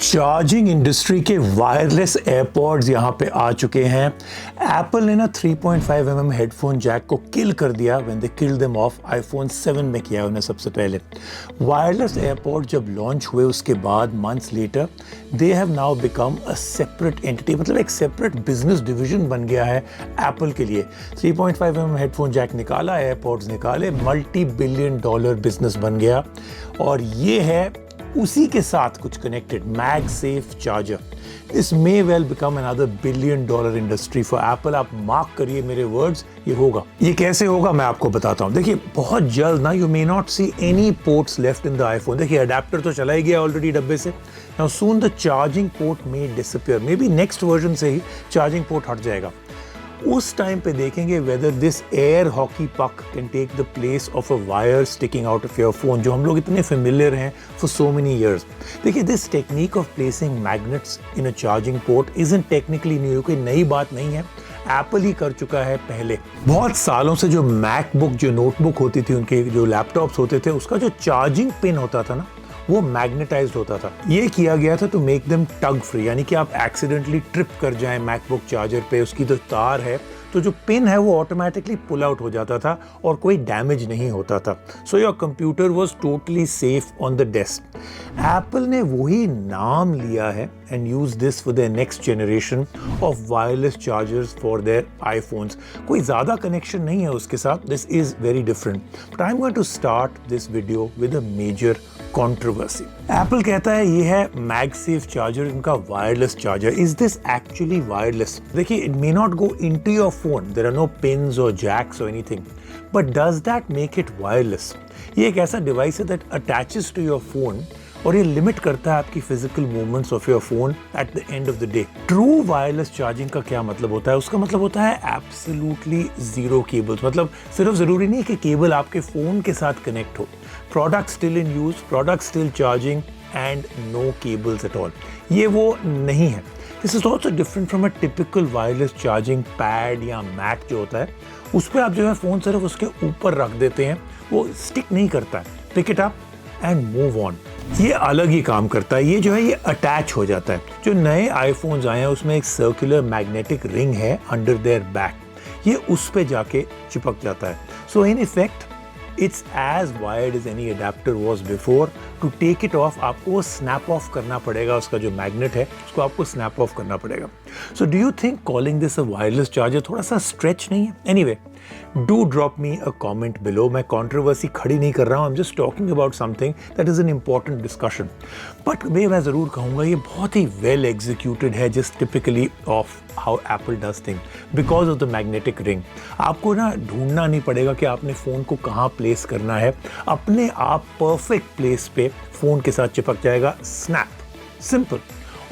Charging industry के wireless AirPods यहाँ पे आ चुके हैं। एप्पल ने ना 3.5 mm हेडफोन जैक को किल कर दिया when they killed them of iPhone 7 में किया उन्हें सबसे पहले। वायरलेस एयरपॉड जब लॉन्च हुए उसके बाद months later they have now become a separate entity, मतलब एक सेपरेट बिजनेस डिवीजन बन गया है एप्पल के लिए। 3.5 mm हेडफोन जैक निकाला, एयरपॉड्स निकाले, $multi-billion बिजनेस बन गया। और ये है उसी के साथ कुछ connected MagSafe charger. This may well become another $1 billion industry for Apple. आप मार्क करिए मेरे वर्ड्स, ये होगा। ये कैसे होगा मैं आपको बताता हूँ। देखिए बहुत जल्द ना you may not see any ports left in the iPhone. देखिए अडेप्टर तो चला ही गया ऑलरेडी डब्बे से। Now soon the charging port may disappear, may be next version से ही चार्जिंग पोर्ट हट जाएगा। उस टाइम पे देखेंगे whether this air hockey puck can take the place of a wire sticking out of your phone, जो हम लोग इतने फेमिलियर हैं फॉर सो मेनी ईयर्स। देखिए this technique of placing magnets in a charging port isn't technically new, कोई नई बात नहीं है, एप्पल ही कर चुका है पहले। बहुत सालों से जो मैकबुक, जो नोटबुक होती थी, उनके जो लैपटॉप्स होते थे, उसका जो चार्जिंग पिन होता था ना वो मैग्नेटाइज्ड होता था। ये किया गया था to make them tug free, यानी कि आप एक्सीडेंटली ट्रिप कर जाएं मैकबुक चार्जर पे, उसकी जो तार है तो जो पिन है वो ऑटोमेटिकली पुल आउट हो जाता था और कोई डैमेज नहीं होता था। So your computer was totally safe on the desk. Apple ने वही नाम लिया है and use this for their next generation of wireless chargers for their iPhones. कोई ज्यादा कनेक्शन नहीं है उसके साथ, this is very different. But I am going to start this video with a major controversy. Apple कहता है ये है मैगसेफ चार्जर, इनका wireless charger. Is this actually wireless? देखिए it may not go into your phone, there are no pins or jacks or anything, but does that make it wireless? ये एक ऐसा device है that attaches to your phone और ये limit करता है आपकी physical movements of your phone at the end of the day. True wireless charging का क्या मतलब होता है? उसका मतलब होता है एब्सोल्युटली जीरो केबल्स। मतलब सिर्फ जरूरी नहीं कि केबल आपके फोन के साथ कनेक्ट हो, product still in use, product still charging and no cables at all. ये वो नहीं है। This is also different from a typical wireless charging pad या मैट जो होता है, उस पर आप जो है फोन सिर्फ उसके ऊपर रख देते हैं, वो स्टिक नहीं करता है। Pick it up and move on. ये अलग ही काम करता है। ये जो है ये अटैच हो जाता है। जो नए आईफोन्स आए हैं उसमें एक सर्कुलर मैग्नेटिक रिंग है अंडर देयर बैक, ये उस पे जाके चिपक जाता है। So in effect It's as wired as any adapter was before. To take it off, आपको वो snap off करना पड़ेगा, उसका जो मैग्नेट है उसको आपको snap off करना पड़ेगा। So do you think calling this a wireless charger थोड़ा सा stretch नहीं है? Anyway, do drop me a comment below. मैं controversy खड़ी नहीं कर रहा हूँ, I'm just talking about something that is an important discussion. But मैं ज़रूर कहूँगा ये बहुत ही well executed है, just typically of how Apple does things because of the magnetic ring. आपको ना ढूंढना नहीं पड़ेगा कि आपने फ़ोन को कहाँ प्लेस करना है, अपने आप परफेक्ट प्लेस पे फ़ोन के साथ चिपक जाएगा। Snap, simple.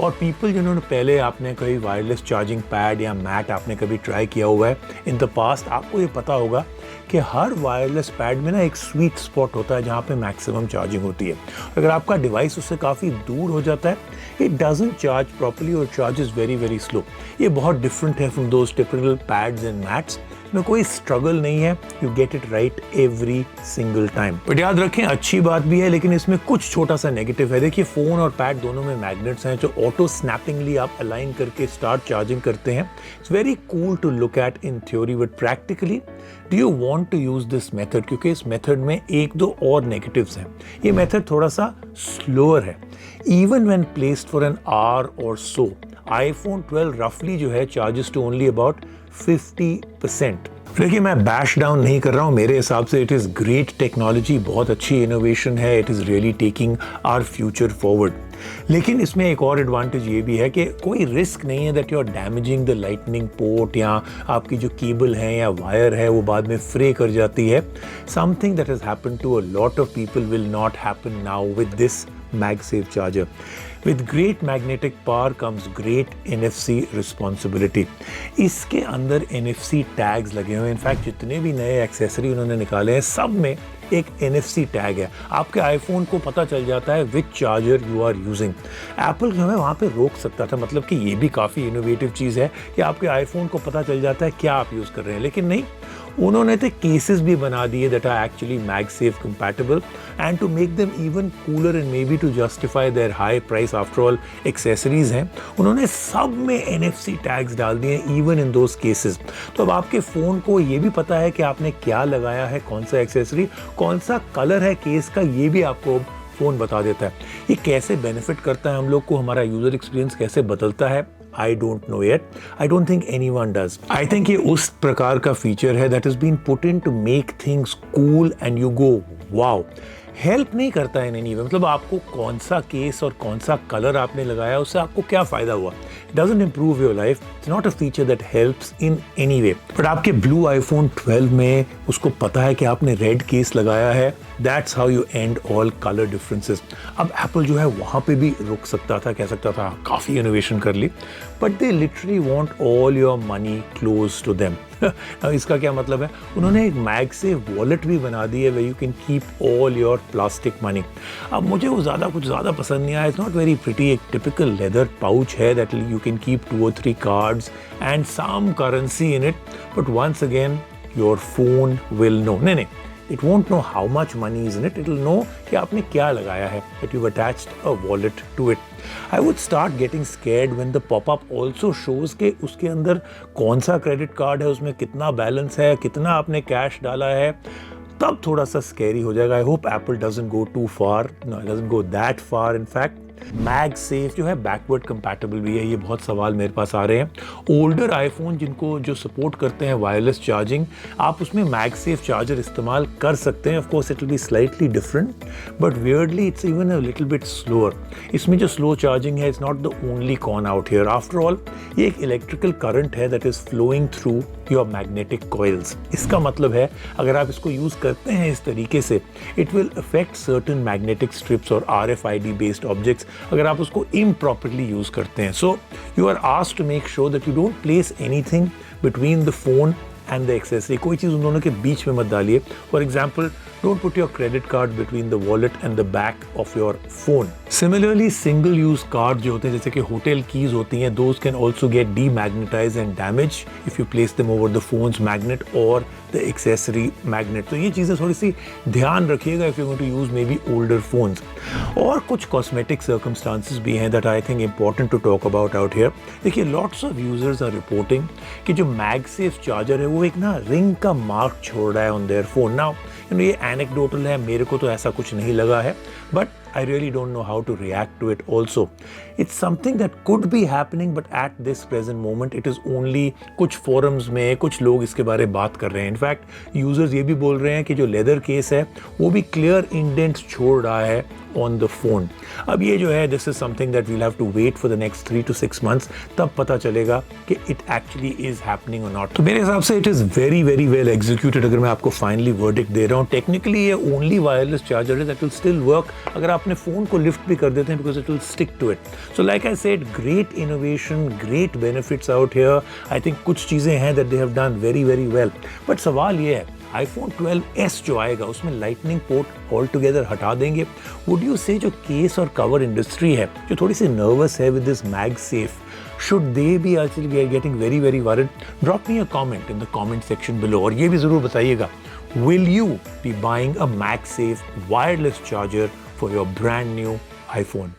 और पीपल जिन्होंने पहले, आपने कभी वायरलेस चार्जिंग पैड या मैट आपने कभी ट्राई किया हुआ है इन द पास्ट, आपको ये पता होगा कि हर वायरलेस पैड में ना एक स्वीट स्पॉट होता है जहाँ पे मैक्सिमम चार्जिंग होती है। अगर आपका डिवाइस उससे काफ़ी दूर हो जाता है, इट डजंट चार्ज प्रॉपर्ली और चार्जेस वेरी वेरी स्लो। ये बहुत डिफरेंट है from those typical pads and mats में कोई स्ट्रगल नहीं है, you get it right every single time. But याद रखें अच्छी बात भी है लेकिन इसमें कुछ छोटा सा नेगेटिव है। देखिए फोन और पैड दोनों में मैग्नेट्स हैं जो ऑटो स्नैपिंगली आप अलाइन करके स्टार्ट चार्जिंग करते हैं। It's very cool to look at in theory, but practically do you want to use this method? क्योंकि इस मेथड में एक दो और नेगेटिव्स हैं। ये मेथड थोड़ा सा स्लोअर है। Even when placed for an hour और सो, आईफोन 12 रफली जो है चार्जेस टू ओनली अबाउट 50%। देखिए मैं बैश डाउन नहीं कर रहा हूँ, मेरे हिसाब से इट इज़ ग्रेट टेक्नोलॉजी, बहुत अच्छी इनोवेशन है, it is really taking our future forward. लेकिन इसमें एक और एडवांटेज ये भी है कि कोई रिस्क नहीं है that you are damaging the lightning port या आपकी जो केबल है या वायर है वो बाद में फ्रे कर जाती है। Something that has happened to a lot of people will not happen now with this MagSafe charger. With great magnetic power comes great NFC responsibility. इसके अंदर NFC टैग्स लगे हुए हैं। इनफैक्ट जितने भी नए एक्सेसरी उन्होंने निकाले हैं सब में एक NFC टैग है। आपके आईफोन को पता चल जाता है which charger you are using. Apple जो है वहाँ पे रोक सकता था, मतलब कि ये भी काफ़ी इनोवेटिव चीज़ है कि आपके आईफोन को पता चल जाता है क्या आप यूज़ कर रहे हैं, लेकिन नहीं, उन्होंने तो केसेस भी बना दिए that are actually MagSafe compatible and to make them even cooler and maybe to justify their high price, after all accessories हैं, उन्होंने सब में NFC टैग्स डाल दिए इवन इन दोज केसेस। तो अब आपके फ़ोन को ये भी पता है कि आपने क्या लगाया है, कौन सा एक्सेसरी, कौन सा कलर है केस का, ये भी आपको फ़ोन बता देता है। ये कैसे बेनिफिट करता है हम लोग को, हमारा यूज़र एक्सपीरियंस कैसे बदलता है, I don't know yet. I don't think anyone does. I think ये उस प्रकार का फीचर है that has been put in to make things cool and you go wow. Help नहीं करता है इन एनी वे, मतलब आपको कौन सा केस और कौन सा कलर आपने लगाया उससे आपको क्या फ़ायदा हुआ, doesn't improve your life, it's not a feature that helps in any way. But आपके ब्लू iPhone 12 में उसको पता है कि आपने रेड केस लगाया है, that's how you and all colour differences. अब एप्पल जो है वहाँ पे भी रुक सकता था, कह सकता था काफ़ी इनोवेशन कर ली, but they literally want all your money close to them. इसका क्या मतलब है, उन्होंने एक मैगसेफ वॉलेट भी बना दी है way you can keep all your plastic money. अब मुझे वो कुछ ज़्यादा पसंद नहीं आया, इट्स नॉट वेरी प्रिटी। एक टिपिकल लेदर पाउच है that you can keep 2 or 3 cards and some currency in it, but once again your phone will no, नहीं, it won't know how much money is in it, it will know कि आपने क्या लगाया है, that you've attached a wallet to it. I would start getting scared when the pop-up also shows कि उसके अंदर कौन सा क्रेडिट कार्ड है, उसमें कितना बैलेंस है, कितना आपने कैश डाला है, तब थोड़ा सा स्कैरी हो जाएगा। I hope Apple doesn't go too far, no, it doesn't go that far in fact. MagSafe जो है बैकवर्ड कंपैटिबल भी है, ये बहुत सवाल मेरे पास आ रहे हैं। ओल्डर आईफोन जिनको जो सपोर्ट करते हैं वायरलेस चार्जिंग, आप उसमें मैगसेफ चार्जर इस्तेमाल कर सकते हैं। Of course it will be slightly different, but weirdly it's even a little bit slower. इसमें जो स्लो चार्जिंग है, it's not the only con out here. After all ये एक इलेक्ट्रिकल करंट है that is flowing through your magnetic coils. इसका मतलब है अगर आप इसको यूज करते हैं इस तरीके से, it will affect certain magnetic strips और RFID बेस्ड ऑब्जेक्ट्स अगर आप उसको इम्प्रॉपरली यूज करते हैं। So you are asked to make sure that you don't place anything between the phone and the accessory. कोई चीज़ उन दोनों के बीच में मत डालिए। For example, don't put your credit card between the wallet and the back of your phone. Similarly, single use card जो होते हैं जैसे कि होटल कीज होती हैं, those can also get demagnetized and damaged if you place them over the phone's magnet or the accessory magnet. तो ये चीज़ें थोड़ी सी ध्यान रखिएगा if you're going to use maybe older phones. और कुछ cosmetic circumstances भी हैं that I think important to talk about out here. देखिए, lots of users are reporting कि जो MagSafe charger है वो एक ना रिंग का मार्क छोड़ रहा है on their phone. Now, ये एनेक्डोटल है, मेरे को तो ऐसा कुछ नहीं लगा है, but I really don't know how to react to it also. It's something that could be happening, but at this present moment, it is only कुछ forums में कुछ लोग इसके बारे में बात कर रहे हैं. In fact, users ये भी बोल रहे हैं कि जो leather case है, वो भी clear indents छोड़ रहा है on the phone. अब ये जो है, this is something that we'll have to wait for the next 3 to 6 months. तब पता चलेगा कि it actually is happening or not. तो मेरे हिसाब से it is very, very well executed. अगर मैं आपको finally verdict दे रहा हूँ, technically ये only wireless charger है that will still work. अगर आपने फोन को लिफ्ट भी कर देते हैं, because it will stick to it. So like I said, great innovation, great benefits out here. I think कुछ चीज़ें हैं that they have done very, very well. But सवाल ये है, iPhone 12s जो आएगा उसमें लाइटनिंग पोर्ट ऑल टुगेदर हटा देंगे। वुड यू से जो केस और कवर इंडस्ट्री है जो थोड़ी सी नर्वस है with this MagSafe, should they be actually getting very, very worried? Drop me a comment in the comment section below. और ये भी ज़रूर बताइएगा, will you be buying a MagSafe wireless charger for your brand new iPhone?